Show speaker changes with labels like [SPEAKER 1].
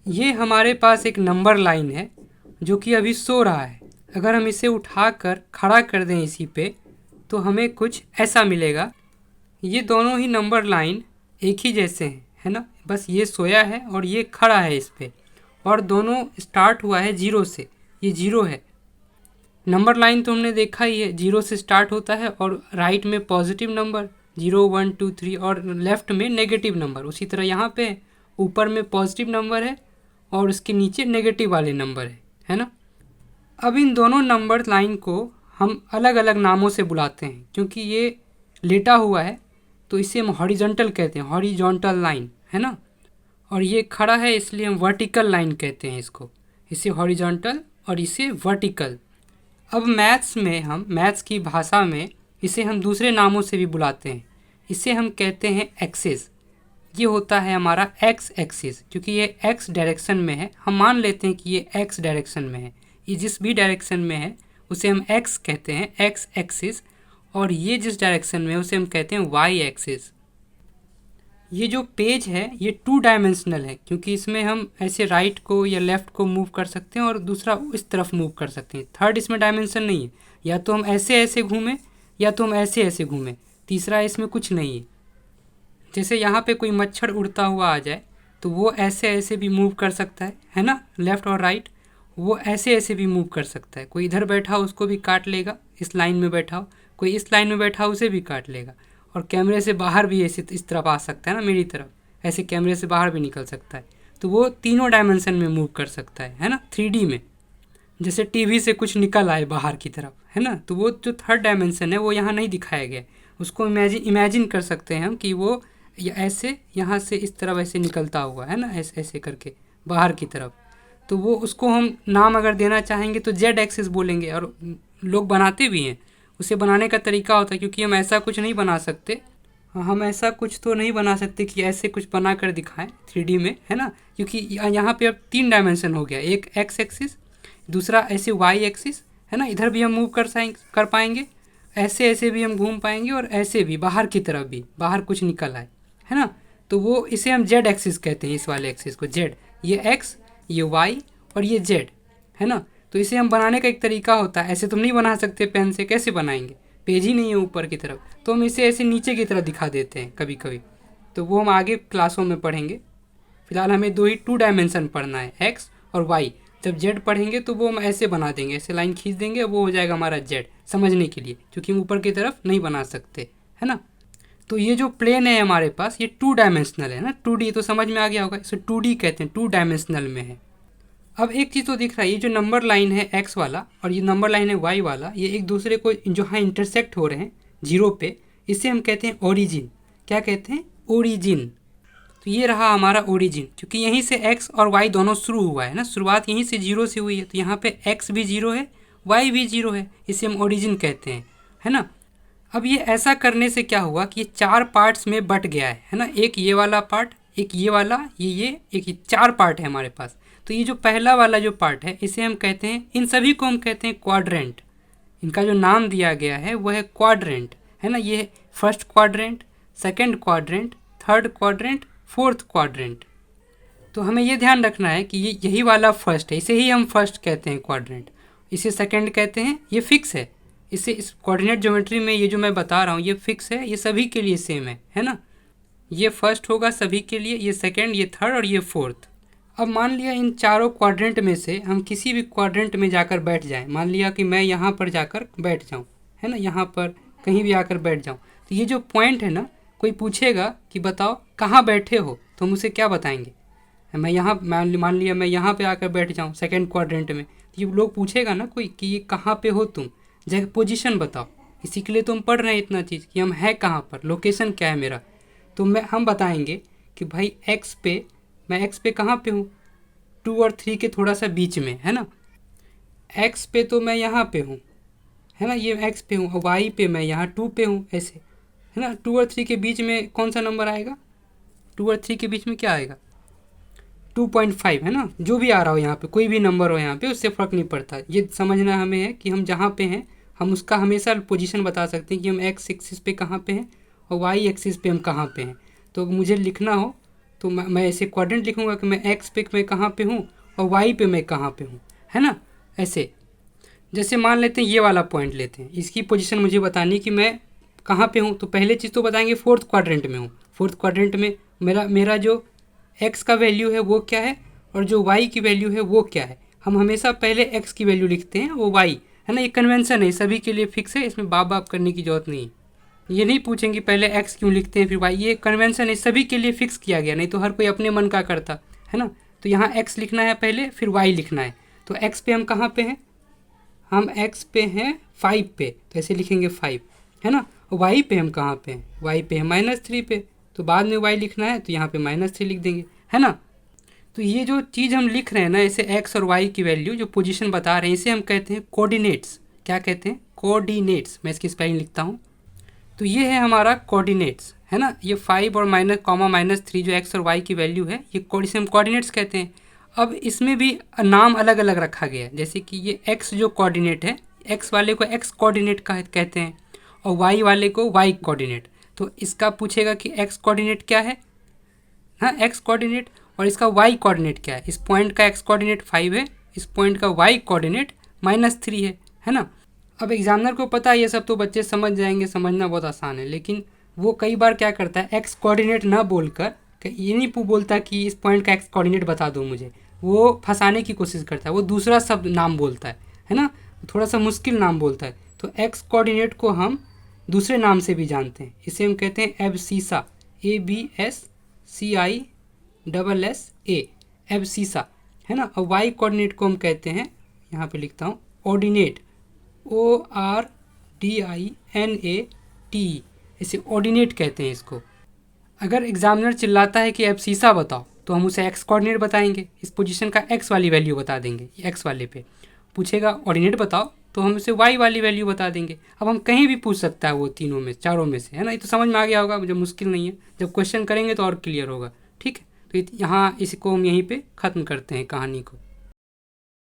[SPEAKER 1] ये हमारे पास एक नंबर लाइन है जो कि अभी सो रहा है। अगर हम इसे उठाकर खड़ा कर दें इसी पे तो हमें कुछ ऐसा मिलेगा। ये दोनों ही नंबर लाइन एक ही जैसे हैं, है ना। बस ये सोया है और ये खड़ा है इस पे, और दोनों स्टार्ट हुआ है जीरो से। ये जीरो है। नंबर लाइन तो हमने देखा ही है, जीरो से स्टार्ट होता है और राइट में पॉजिटिव नंबर 0 1 2 3 और लेफ्ट में नेगेटिव नंबर। उसी तरह यहाँ पे ऊपर में पॉजिटिव नंबर है और उसके नीचे नेगेटिव वाले नंबर है ना। अब इन दोनों नंबर लाइन को हम अलग अलग नामों से बुलाते हैं। क्योंकि ये लेटा हुआ है तो इसे हम हॉरिजॉन्टल कहते हैं, हॉरिजॉन्टल लाइन, है ना। और ये खड़ा है इसलिए हम वर्टिकल लाइन कहते हैं इसको। इसे हॉरिजॉन्टल और इसे वर्टिकल। अब मैथ्स की भाषा में इसे हम दूसरे नामों से भी बुलाते हैं। इसे हम कहते हैं एक्सिस। ये होता है हमारा एक्स एक्सिस। क्योंकि ये एक्स डायरेक्शन में है, हम मान लेते हैं कि ये एक्स डायरेक्शन में है। ये जिस भी डायरेक्शन में है उसे हम एक्स कहते हैं, एक्स एक्सिस। और ये जिस डायरेक्शन में है उसे हम कहते हैं वाई एक्सिस। ये जो पेज है ये 2 डायमेंशनल है, क्योंकि इसमें हम ऐसे राइट को या लेफ़्ट को मूव कर सकते हैं और दूसरा इस तरफ मूव कर सकते हैं। थर्ड इसमें डायमेंशन नहीं है, या तो हम ऐसे ऐसे घूमें या तो हम ऐसे ऐसे घूमें। तीसरा इसमें कुछ नहीं है। जैसे यहाँ पे कोई मच्छर उड़ता हुआ आ जाए तो वो ऐसे ऐसे भी मूव कर सकता है ना, लेफ़्ट और राइट। वो ऐसे ऐसे भी मूव कर सकता है। कोई इधर बैठा हो उसको भी काट लेगा, इस लाइन में बैठा हो। कोई इस लाइन में बैठा हो उसे भी काट लेगा। और कैमरे से बाहर भी ऐसे इस तरफ आ सकता है ना, मेरी तरफ ऐसे कैमरे से बाहर भी निकल सकता है। तो वो तीनों डायमेंशन में मूव कर सकता है ना, 3D में। जैसे टीवी से कुछ निकल आए बाहर की तरफ, है ना, तो वो जो थर्ड डायमेंशन है वो यहाँ नहीं दिखाया गया है। उसको इमेजिन कर सकते हैं हम कि वो ऐसे यहाँ से इस तरफ ऐसे निकलता हुआ, है ना, ऐसे ऐसे करके बाहर की तरफ। तो वो उसको हम नाम अगर देना चाहेंगे तो जेड एक्सिस बोलेंगे। और लोग बनाते भी हैं। उसे बनाने का तरीका होता है, क्योंकि हम ऐसा कुछ नहीं बना सकते। हम ऐसा कुछ तो नहीं बना सकते कि ऐसे कुछ बना कर दिखाएं 3D में, है ना। क्योंकि यहाँ पे अब 3 डायमेंशन हो गया, एक एक्स एक्सिस, दूसरा ऐसे वाई एक्सिस, है ना। इधर भी हम मूव कर पाएंगे, ऐसे ऐसे भी हम घूम पाएंगे और ऐसे भी बाहर की तरफ भी, बाहर कुछ निकल आए, है ना। तो वो इसे हम जेड एक्सिस कहते हैं, इस वाले एक्सिस को जेड। ये एक्स, ये वाई और ये जेड, है ना। तो इसे हम बनाने का एक तरीका होता है। ऐसे तुम नहीं बना सकते पेन से, कैसे बनाएंगे, पेज ही नहीं है ऊपर की तरफ। तो हम इसे ऐसे नीचे की तरफ दिखा देते हैं कभी कभी। तो वो हम आगे क्लासों में पढ़ेंगे। फिलहाल हमें 2 डायमेंशन पढ़ना है, एक्स और वाई। जब जेड पढ़ेंगे तो वो हम ऐसे बना देंगे, ऐसे लाइन खींच देंगे, वो हो जाएगा हमारा जेड, समझने के लिए, क्योंकि हम ऊपर की तरफ नहीं बना सकते, है ना। तो ये जो प्लेन है हमारे पास ये 2 डायमेंशनल है ना, 2D तो समझ में आ गया होगा, इसे 2D कहते हैं, 2 डायमेंशनल में है। अब एक चीज़ तो दिख रहा है, ये जो नंबर लाइन है एक्स वाला और ये नंबर लाइन है वाई वाला, ये एक दूसरे को जो हाँ इंटरसेक्ट हो रहे हैं जीरो पे, इसे हम कहते हैं ओरिजिन। क्या कहते हैं, ओरिजिन। तो ये रहा हमारा ओरिजिन, क्योंकि यहीं से एक्स और वाई दोनों शुरू हुआ है ना, शुरुआत यहीं से जीरो से हुई है। तो यहाँ पे एक्स भी जीरो है, वाई भी जीरो है, इसे हम ओरिजिन कहते हैं, है ना। अब ये ऐसा करने से क्या हुआ कि ये 4 पार्ट्स में बट गया है ना। एक ये वाला पार्ट, एक ये वाला, ये एक ये 4 पार्ट है हमारे पास। तो ये जो पहला वाला जो पार्ट है इसे हम कहते हैं, इन सभी को हम कहते हैं क्वाड्रेंट। इनका जो नाम दिया गया है वो है क्वाड्रेंट, है ना। ये first quadrant, second quadrant, third quadrant, fourth quadrant. तो हमें ये ध्यान रखना है कि ये यही वाला फर्स्ट है, इसे ही हम फर्स्ट कहते हैं क्वाड्रेंट। इसे सेकंड कहते हैं, ये फिक्स है। इसे इस कोऑर्डिनेट ज्योमेट्री में ये जो मैं बता रहा हूँ ये फिक्स है, ये सभी के लिए सेम है ना। ये फर्स्ट होगा सभी के लिए, ये सेकंड, ये थर्ड और ये फोर्थ। अब मान लिया इन चारों क्वाड्रेंट में से हम किसी भी क्वाड्रेंट में जाकर बैठ जाएं। मान लिया कि मैं यहाँ पर जाकर बैठ जाऊँ, है ना, यहाँ पर कहीं भी आकर बैठ जाऊँ। तो ये जो पॉइंट है ना, कोई पूछेगा कि बताओ कहाँ बैठे हो, तो हम उसे क्या बताएंगे। मैं यहाँ मान लिया मैं यहाँ पे आकर बैठ जाऊँ सेकंड क्वाड्रेंट में, तो ये लोग पूछेगा ना कोई कि ये कहाँ पे हो तुम, जगह पोजीशन बताओ। इसी के लिए तो हम पढ़ रहे हैं इतना चीज़ कि हम हैं कहाँ पर, लोकेशन क्या है मेरा। तो हम बताएंगे कि भाई एक्स पे, मैं एक्स पे कहाँ पे हूँ, 2 और 3 के थोड़ा सा बीच में, है ना। एक्स पे तो मैं यहाँ पे हूँ, है ना, ये एक्स पे हूँ। और वाई पे मैं यहाँ 2 पे हूँ, ऐसे, है ना। 2 और 3 के बीच में कौन सा नंबर आएगा, 2 और 3 के बीच में क्या आएगा, 2.5, है ना। जो भी आ रहा हो यहाँ पे, कोई भी नंबर हो यहाँ पे, उससे फ़र्क नहीं पड़ता। ये समझना हमें है कि हम जहाँ पे हैं हम उसका हमेशा पोजीशन बता सकते हैं कि हम एक्स एक्सिस पे कहाँ पे हैं और वाई एक्सिस पे हम कहाँ पे हैं। तो मुझे लिखना हो तो मैं ऐसे क्वाड्रेंट लिखूँगा कि मैं एक्स पे मैं कहाँ पे हूँ और वाई पे मैं कहाँ पे हूँ, है ना। ऐसे जैसे मान लेते हैं ये वाला पॉइंट लेते हैं, इसकी पोजीशन मुझे बतानी कि मैं कहाँ पे हूँ। तो पहले चीज़ तो बताएंगे फोर्थ क्वाड्रेंट में हूँ। फोर्थ क्वाड्रेंट में मेरा जो एक्स का वैल्यू है वो क्या है और जो वाई की वैल्यू है वो क्या है। हम हमेशा पहले एक्स की वैल्यू लिखते हैं, वो वाई है ना। ये कन्वेंशन है, सभी के लिए फिक्स है, इसमें बाप बाप करने की जरूरत नहीं है। ये नहीं पूछेंगे पहले एक्स क्यों लिखते हैं फिर वाई, ये कन्वेंशन है, सभी के लिए फिक्स किया गया, नहीं तो हर कोई अपने मन का करता है ना। तो यहाँ एक्स लिखना है पहले, फिर वाई लिखना है। तो एक्स पे हम कहाँ पे हैं, हम एक्स पे हैं 5 पे, तो ऐसे लिखेंगे 5, है ना। वाई पे हम कहाँ पे हैं, वाई पे हैं -3 पे, तो बाद में वाई लिखना है तो यहाँ पे -3 लिख देंगे, है ना। तो ये जो चीज़ हम लिख रहे हैं ना, ऐसे एक्स और वाई की वैल्यू जो पोजीशन बता रहे हैं, इसे हम कहते हैं कोऑर्डिनेट्स। क्या कहते हैं, कोऑर्डिनेट्स। मैं इसकी स्पेलिंग लिखता हूँ। तो ये है हमारा कोऑर्डिनेट्स, है ना। ये 5 और -3 जो एक्स और वाई की वैल्यू है, ये इसे हम कोऑर्डिनेट्स कहते हैं। अब इसमें भी नाम अलग अलग रखा गया है, जैसे कि ये एक्स जो कोऑर्डिनेट है, एक्स वाले को एक्स कोऑर्डिनेट कहते हैं और वाई वाले को वाई कोऑर्डिनेट। तो इसका पूछेगा कि एक्स कोऑर्डिनेट क्या है, हाँ एक्स कोऑर्डिनेट, और इसका वाई कोऑर्डिनेट क्या है। इस पॉइंट का एक्स कोऑर्डिनेट 5 है, इस पॉइंट का वाई कोऑर्डिनेट -3 है ना। अब एग्जामिनर को पता है ये सब, तो बच्चे समझ जाएंगे, समझना बहुत आसान है। लेकिन वो कई बार क्या करता है, एक्स कोऑर्डिनेट ना बोलकर ये नहीं बोलता कि इस पॉइंट का एक्स कोऑर्डिनेट बता दो मुझे, वो फंसाने की कोशिश करता है, वो दूसरा शब्द नाम बोलता है ना, थोड़ा सा मुश्किल नाम बोलता है। तो एक्स कोऑर्डिनेट को हम दूसरे नाम से भी जानते हैं, इसे हम कहते हैं एब्सिसा, ABSCISSA, एब्सिसा, है ना। और वाई कोऑर्डिनेट को हम कहते हैं, यहाँ पे लिखता हूँ, ऑर्डिनेट, ORDINATE, इसे ऑर्डिनेट कहते हैं इसको। अगर एग्जामिनर चिल्लाता है कि एब्सिसा बताओ, तो हम उसे एक्स कोऑर्डिनेट बताएंगे, इस पोजीशन का एक्स वाली वैल्यू बता देंगे। एक्स वाले पे पूछेगा ऑर्डिनेट बताओ, तो हम उसे वाई वाली वैल्यू बता देंगे। अब हम कहीं भी पूछ सकता है, वो तीनों में चारों में से, है ना। ये तो समझ में आ गया होगा, मुझे मुश्किल नहीं है, जब क्वेश्चन करेंगे तो और क्लियर होगा, ठीक है। तो यहाँ इसको हम यहीं पे ख़त्म करते हैं कहानी को।